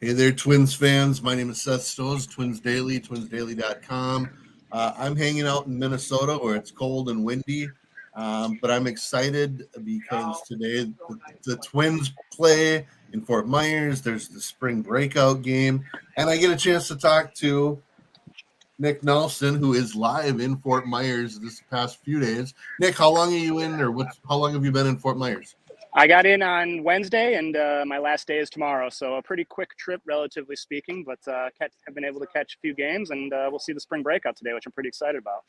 Hey there, Twins fans. My name is Seth Stos, Twins Daily, twinsdaily.com. I'm hanging out in Minnesota where it's cold and windy, but I'm excited because today the Twins play in Fort Myers. There's the spring breakout game, and I get a chance to talk to Nick Nelson, who is live in Fort Myers this past few days. Nick, how long are you in, or how long have you been in Fort Myers? I got in on Wednesday, and my last day is tomorrow. So a pretty quick trip, relatively speaking, but have been able to catch a few games, and we'll see the spring breakout today, which I'm pretty excited about.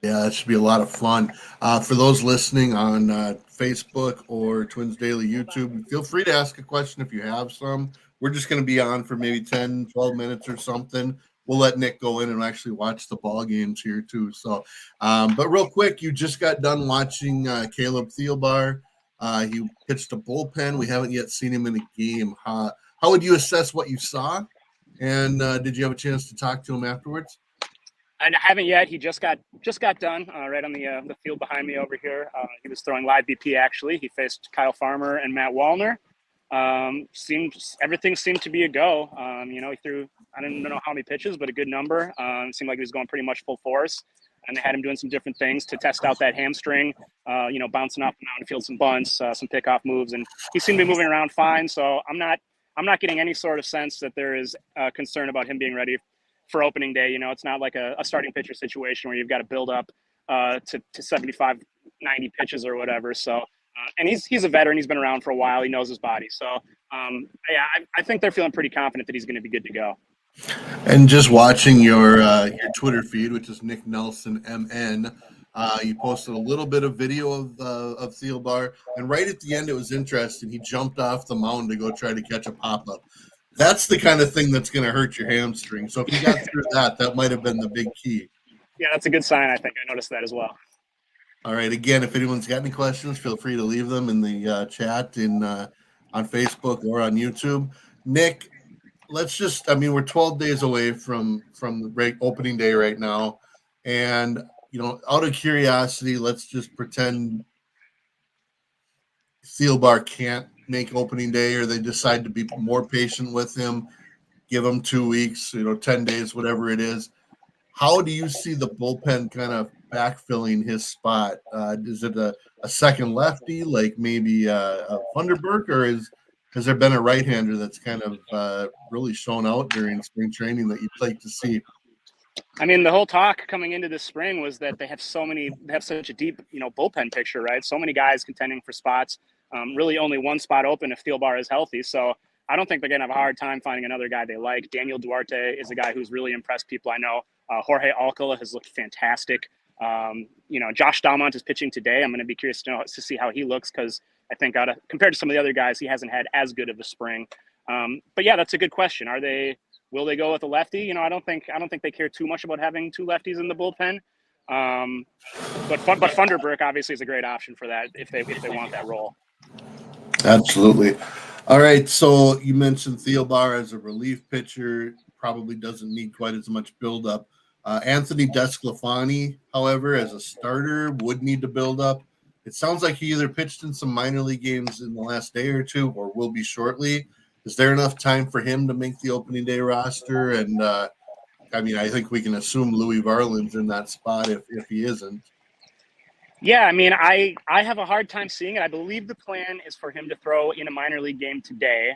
Yeah, that should be a lot of fun. For those listening on Facebook or Twins Daily YouTube, feel free to ask a question if you have some. We're just going to be on for maybe 10, 12 minutes or something. We'll let Nick go in and actually watch the ball games here too. So, but real quick, you just got done watching Caleb Thielbar. He pitched a bullpen. We haven't yet seen him in a game. How would you assess what you saw? And did you have a chance to talk to him afterwards? I haven't yet. He just got done right on the field behind me over here. He was throwing live BP. Actually, he faced Kyle Farmer and Matt Wallner. Everything seemed to be a go. He threw, I don't know how many pitches, but a good number. It seemed like he was going pretty much full force, and they had him doing some different things to test out that hamstring. Bouncing up and down the field, some bunts, some pickoff moves, and he seemed to be moving around fine. So I'm not getting any sort of sense that there is concern about him being ready for opening day. It's not like a starting pitcher situation where you've got to build up to 75, 90 pitches or whatever. So, and he's a veteran. He's been around for a while. He knows his body. So, I think they're feeling pretty confident that he's going to be good to go. And just watching your Twitter feed, which is Nick Nelson MN, you posted a little bit of video of Thielbar, and right at the end, it was interesting. He jumped off the mound to go try to catch a pop up. That's the kind of thing that's going to hurt your hamstring. So if you got through that might have been the big key. Yeah, that's a good sign. I think I noticed that as well. All right. Again, if anyone's got any questions, feel free to leave them in the chat on Facebook or on YouTube. Nick, we're 12 days away from the opening day right now. And, out of curiosity, let's just pretend Thielbar can't make opening day, or they decide to be more patient with him, give him 2 weeks, 10 days, whatever it is. How do you see the bullpen kind of backfilling his spot? Is it a second lefty, like maybe a Funderburk, or has there been a right-hander that's kind of really shown out during spring training that you'd like to see? I mean, the whole talk coming into this spring was that they have such a deep, bullpen picture, right? So many guys contending for spots. Really only one spot open if Thielbar is healthy. So I don't think they're going to have a hard time finding another guy they like. Daniel Duarte is a guy who's really impressed people I know. Jorge Alcala has looked fantastic. Josh Dalmont is pitching today. I'm going to be curious to see how he looks, because I think compared to some of the other guys, he hasn't had as good of a spring. But yeah, that's a good question. Will they go with a lefty? I don't think they care too much about having two lefties in the bullpen. But Funderburk obviously is a great option for that if they want that role. Absolutely. All right. So you mentioned Thielbar as a relief pitcher, probably doesn't need quite as much buildup. Anthony Desclafani, however, as a starter, would need to build up. It sounds like he either pitched in some minor league games in the last day or two, or will be shortly. Is there enough time for him to make the opening day roster? And I think we can assume Louis Varland's in that spot if he isn't. Yeah, I mean, I have a hard time seeing it. I believe the plan is for him to throw in a minor league game today.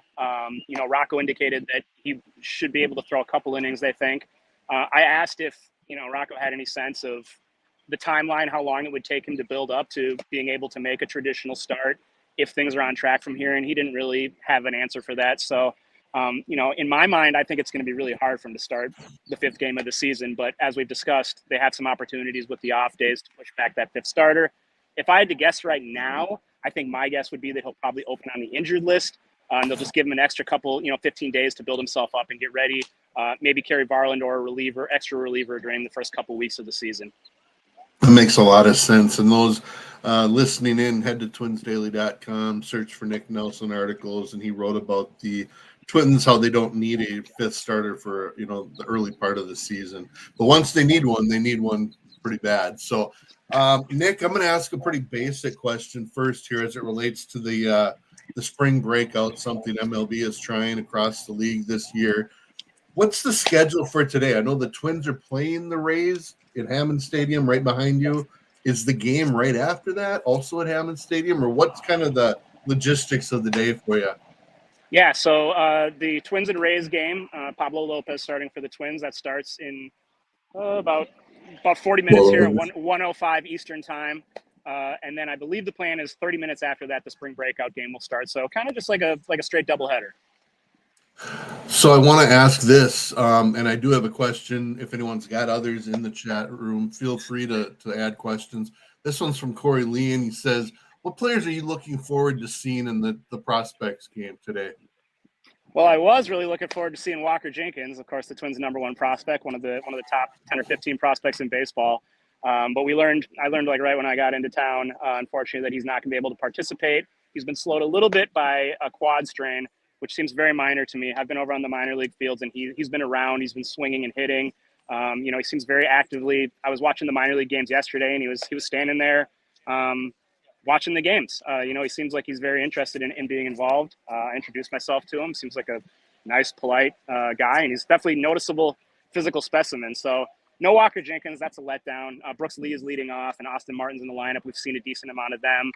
Rocco indicated that he should be able to throw a couple innings, they think. I asked if, Rocco had any sense of the timeline, how long it would take him to build up to being able to make a traditional start if things are on track from here, and he didn't really have an answer for that. So, in my mind, I think it's going to be really hard for him to start the fifth game of the season. But as we've discussed, they have some opportunities with the off days to push back that fifth starter. If I had to guess right now, I think my guess would be that he'll probably open on the injured list. And they'll just give him an extra couple, 15 days to build himself up and get ready. Maybe carry Varland or a extra reliever during the first couple weeks of the season. That makes a lot of sense. And those listening in, head to twinsdaily.com, search for Nick Nelson articles, and he wrote about the Twins, how they don't need a fifth starter for, the early part of the season. But once they need one pretty bad. So, Nick, I'm going to ask a pretty basic question first here as it relates to the the spring breakout, something MLB is trying across the league this year. What's the schedule for today? I know the Twins are playing the Rays at Hammond Stadium right behind you. Is the game right after that also at Hammond Stadium, or what's kind of the logistics of the day for you? Yeah, so the Twins and Rays game, Pablo Lopez starting for the Twins. That starts in about 40 minutes here at 1:05 Eastern time. And then I believe the plan is 30 minutes after that, the spring breakout game will start. So kind of just like a straight doubleheader. So I want to ask this, and I do have a question. If anyone's got others in the chat room, feel free to add questions. This one's from Corey Lee, and he says, what players are you looking forward to seeing in the prospects game today? Well, I was really looking forward to seeing Walker Jenkins, of course, the Twins' #1 prospect, one of the top 10 or 15 prospects in baseball. But I learned like right when I got into town, unfortunately, that he's not going to be able to participate. He's been slowed a little bit by a quad strain, which seems very minor to me. I've been over on the minor league fields, and he's been around. He's been swinging and hitting. He seems very actively. I was watching the minor league games yesterday, and he was standing there watching the games. He seems like he's very interested in being involved. I introduced myself to him. Seems like a nice, polite guy, and he's definitely noticeable physical specimen. So no Walker Jenkins, that's a letdown. Brooks Lee is leading off, and Austin Martin's in the lineup. We've seen a decent amount of them.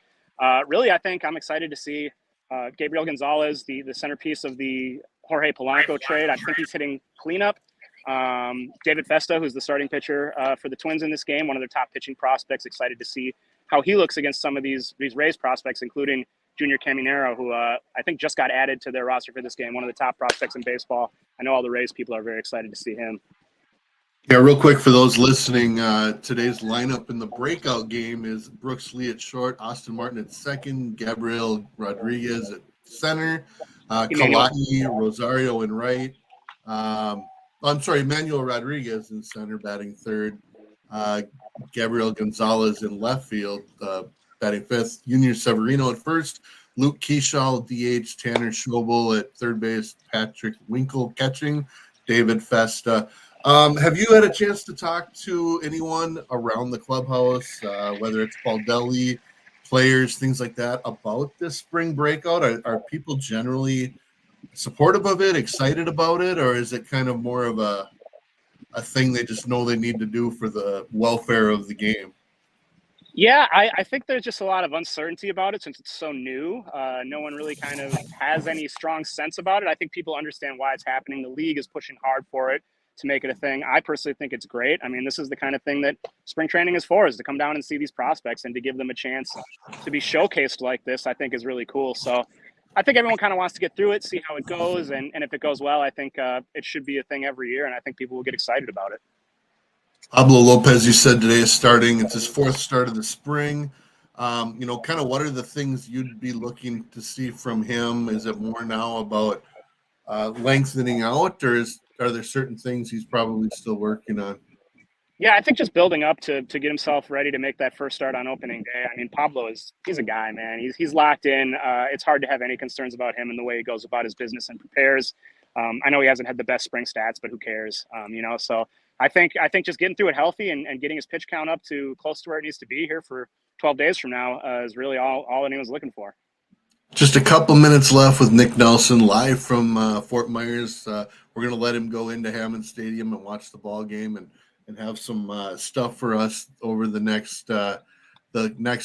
Really, I think I'm excited to see Gabriel Gonzalez, the centerpiece of the Jorge Polanco trade. I think he's hitting cleanup. David Festa, who's the starting pitcher for the Twins in this game, one of their top pitching prospects. Excited to see how he looks against some of these Rays prospects, including Junior Caminero, who I think just got added to their roster for this game, one of the top prospects in baseball. I know all the Rays people are very excited to see him. Yeah, real quick for those listening, today's lineup in the breakout game is Brooks Lee at short, Austin Martin at second, Gabriel Rodriguez at center, Kalai Rosario in right. Emmanuel Rodriguez in center, batting third. Gabriel Gonzalez in left field, batting fifth. Junior Severino at first. Luke Keyshaw, DH. Tanner Schobel at third base. Patrick Winkle catching. David Festa. Have you had a chance to talk to anyone around the clubhouse, whether it's Baldelli, players, things like that, about this spring breakout? Are people generally supportive of it, excited about it, or is it kind of more of a thing they just know they need to do for the welfare of the game? Yeah, I think there's just a lot of uncertainty about it since it's so new. No one really kind of has any strong sense about it. I think people understand why it's happening. The league is pushing hard for it to make it a thing. I personally think it's great. I mean, this is the kind of thing that spring training is for, is to come down and see these prospects and to give them a chance to be showcased like this, I think is really cool. So I think everyone kind of wants to get through it, see how it goes. And if it goes well, I think it should be a thing every year. And I think people will get excited about it. Pablo Lopez, you said today is starting. It's his fourth start of the spring. Kind of what are the things you'd be looking to see from him? Is it more now about lengthening out, or are there certain things he's probably still working on? Yeah, I think just building up to get himself ready to make that first start on opening day. I mean, Pablo he's a guy, man. He's locked in. It's hard to have any concerns about him and the way he goes about his business and prepares. I know he hasn't had the best spring stats, but who cares? So I think just getting through it healthy and getting his pitch count up to close to where it needs to be here for 12 days from now is really all anyone's looking for. Just a couple minutes left with Nick Nelson live from Fort Myers. We're going to let him go into Hammond Stadium and watch the ball game and have some stuff for us over the next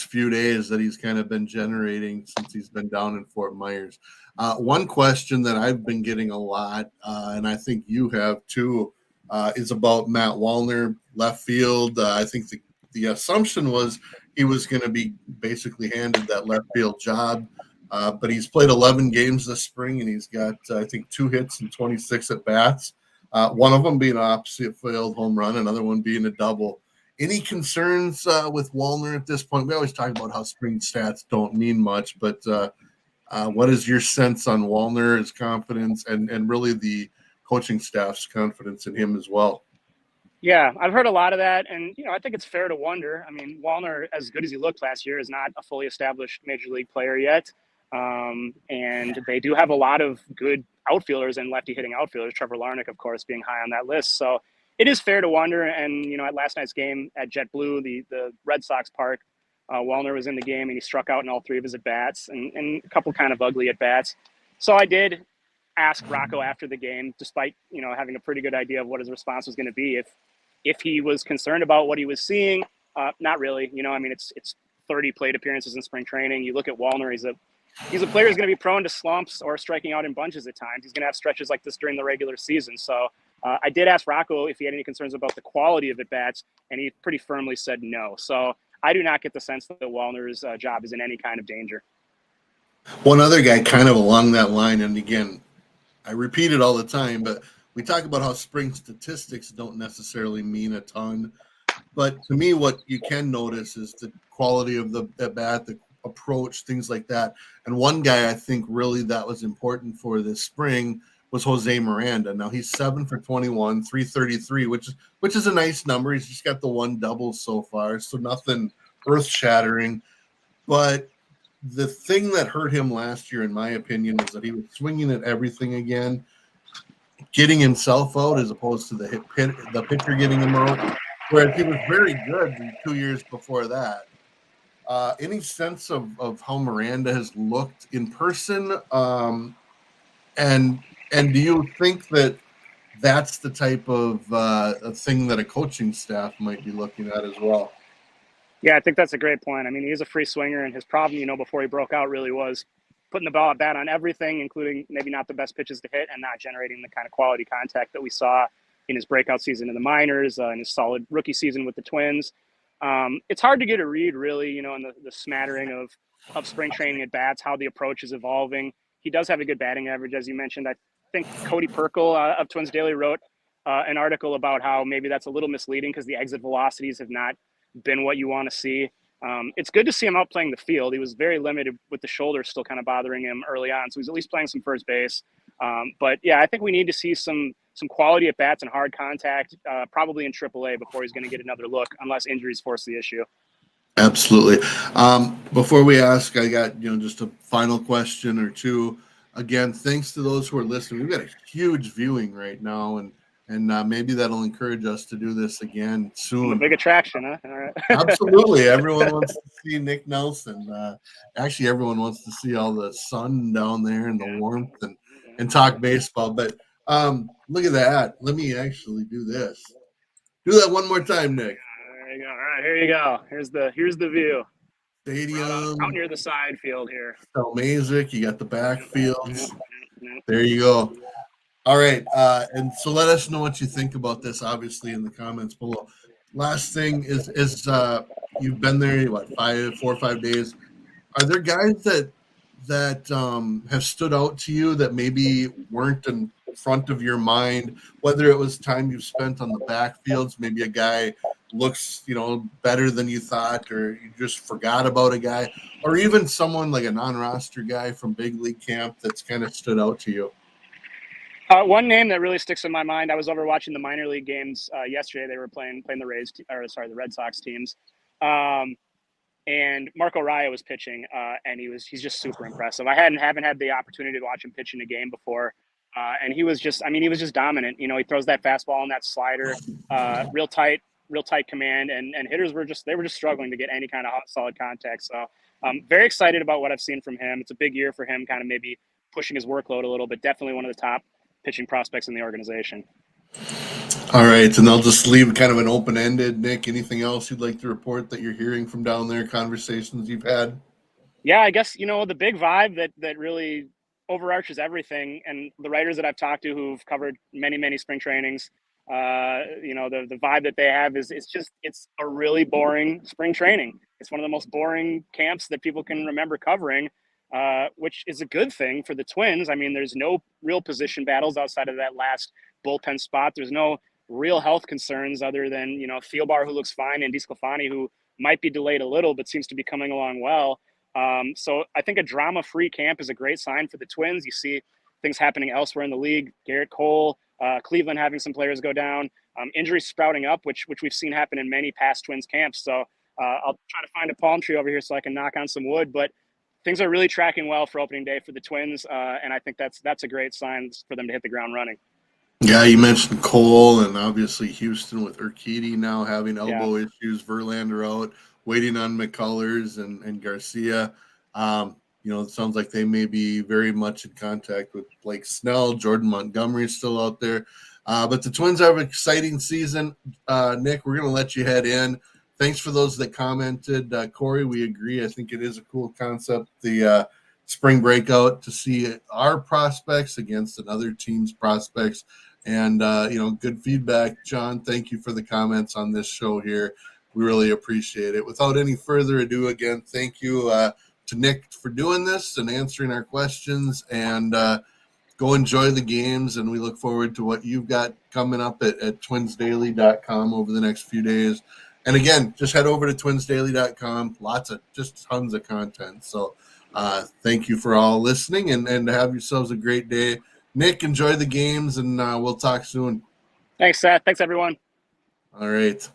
few days that he's kind of been generating since he's been down in Fort Myers. One question that I've been getting a lot, and I think you have too, is about Matt Wallner, left field. I think the assumption was he was going to be basically handed that left field job. But he's played 11 games this spring, and he's got, I think, 2 hits and 26 at-bats, one of them being an opposite field home run, another one being a double. Any concerns with Wallner at this point? We always talk about how spring stats don't mean much, but what is your sense on Wallner, his confidence, and really the coaching staff's confidence in him as well? Yeah, I've heard a lot of that, and I think it's fair to wonder. I mean, Wallner, as good as he looked last year, is not a fully established major league player yet. And they do have a lot of good outfielders and lefty hitting outfielders. Trevor Larnach, of course, being high on that list. So it is fair to wonder. And, at last night's game at JetBlue, the Red Sox park, Wellner was in the game, and he struck out in all 3 of his at-bats and a couple kind of ugly at-bats. So I did ask Rocco after the game, despite, having a pretty good idea of what his response was going to be, if he was concerned about what he was seeing. Not really. It's 30 plate appearances in spring training. You look at Wellner, he's a player who's going to be prone to slumps or striking out in bunches at times. He's going to have stretches like this during the regular season. So I did ask Rocco if he had any concerns about the quality of at-bats, and he pretty firmly said no. So I do not get the sense that Wellner's job is in any kind of danger. One other guy kind of along that line, and again, I repeat it all the time, but we talk about how spring statistics don't necessarily mean a ton. But to me, what you can notice is the quality of the at-bat, the approach, things like that. And one guy I think really that was important for this spring was Jose Miranda. Now he's 7 for 21, 333, which is a nice number. He's just got the 1 double so far, so nothing earth-shattering. But the thing that hurt him last year, in my opinion, is that he was swinging at everything again, getting himself out as opposed to the pitcher getting him out. Whereas he was very good the 2 years before that. Any sense of how Miranda has looked in person? And do you think that that's the type of thing that a coaching staff might be looking at as well? Yeah, I think that's a great point. I mean, he is a free swinger, and his problem, before he broke out really was putting the bat on everything, including maybe not the best pitches to hit and not generating the kind of quality contact that we saw in his breakout season in the minors, in his solid rookie season with the Twins. It's hard to get a read, really, in the smattering of spring training at bats, how the approach is evolving. He does have a good batting average, as you mentioned. I think Cody Perkle of Twins Daily wrote an article about how maybe that's a little misleading because the exit velocities have not been what you want to see. It's good to see him out playing the field. He was very limited with the shoulder still kind of bothering him early on, so he's at least playing some first base. But yeah, I think we need to see some quality at bats and hard contact, probably in AAA before he's going to get another look, unless injuries force the issue. Absolutely. Before we ask, I got just a final question or two. Again, thanks to those who are listening. We've got a huge viewing right now, and maybe that'll encourage us to do this again soon. A big attraction, huh? All right. Absolutely. Everyone wants to see Nick Nelson. Actually, everyone wants to see all the sun down there and the warmth and talk baseball. But look at that. Let me actually do this. Do that one more time, Nick. There you go. All right, here you go. Here's the view. Stadium. Out near the side field here. Mazik. You got the backfields. There you go. All right, and so let us know what you think about this, obviously, in the comments below. Last thing is you've been there, 4 or 5 days. Are there guys that have stood out to you that maybe weren't in front of your mind, whether it was time you've spent on the backfields, maybe a guy looks, better than you thought, or you just forgot about a guy, or even someone like a non-roster guy from big league camp that's kind of stood out to you? One name that really sticks in my mind, I was over watching the minor league games yesterday. They were playing the Red Sox teams. And Marco Raya was pitching, and he's just super impressive. I haven't had the opportunity to watch him pitch in a game before. And he was just dominant. He throws that fastball and that slider, real tight command, and hitters were just struggling to get any kind of solid contact. So I'm very excited about what I've seen from him. It's a big year for him, kind of maybe pushing his workload a little bit. Definitely one of the top pitching prospects in the organization. All right, and I'll just leave kind of an open-ended. Nick, anything else you'd like to report that you're hearing from down there, conversations you've had? Yeah, I guess, the big vibe that really overarches everything, and the writers that I've talked to who've covered many, many spring trainings, the vibe that they have is it's a really boring spring training. It's one of the most boring camps that people can remember covering. Which is a good thing for the Twins. I mean, there's no real position battles outside of that last bullpen spot. There's no real health concerns other than, Thielbar, who looks fine, and DeSclafani, who might be delayed a little, but seems to be coming along well. So I think a drama-free camp is a great sign for the Twins. You see things happening elsewhere in the league. Garrett Cole, Cleveland having some players go down, injuries sprouting up, which we've seen happen in many past Twins camps. So I'll try to find a palm tree over here so I can knock on some wood, but things are really tracking well for opening day for the Twins, and I think that's a great sign for them to hit the ground running. Yeah, you mentioned Cole, and obviously Houston with Urquidy now having elbow issues, Verlander out. waiting on McCullers and Garcia. It sounds like they may be very much in contact with Blake Snell. Jordan Montgomery is still out there. But the Twins have an exciting season. Nick, we're going to let you head in. Thanks for those that commented. Corey, we agree. I think it is a cool concept, the spring breakout, to see our prospects against another team's prospects. And, good feedback. John, thank you for the comments on this show here. We really appreciate it. Without any further ado, again, thank you to Nick for doing this and answering our questions. And go enjoy the games. And we look forward to what you've got coming up at twinsdaily.com over the next few days. And again, just head over to twinsdaily.com. Just tons of content. So thank you for all listening and have yourselves a great day. Nick, enjoy the games, and we'll talk soon. Thanks, Seth. Thanks, everyone. All right.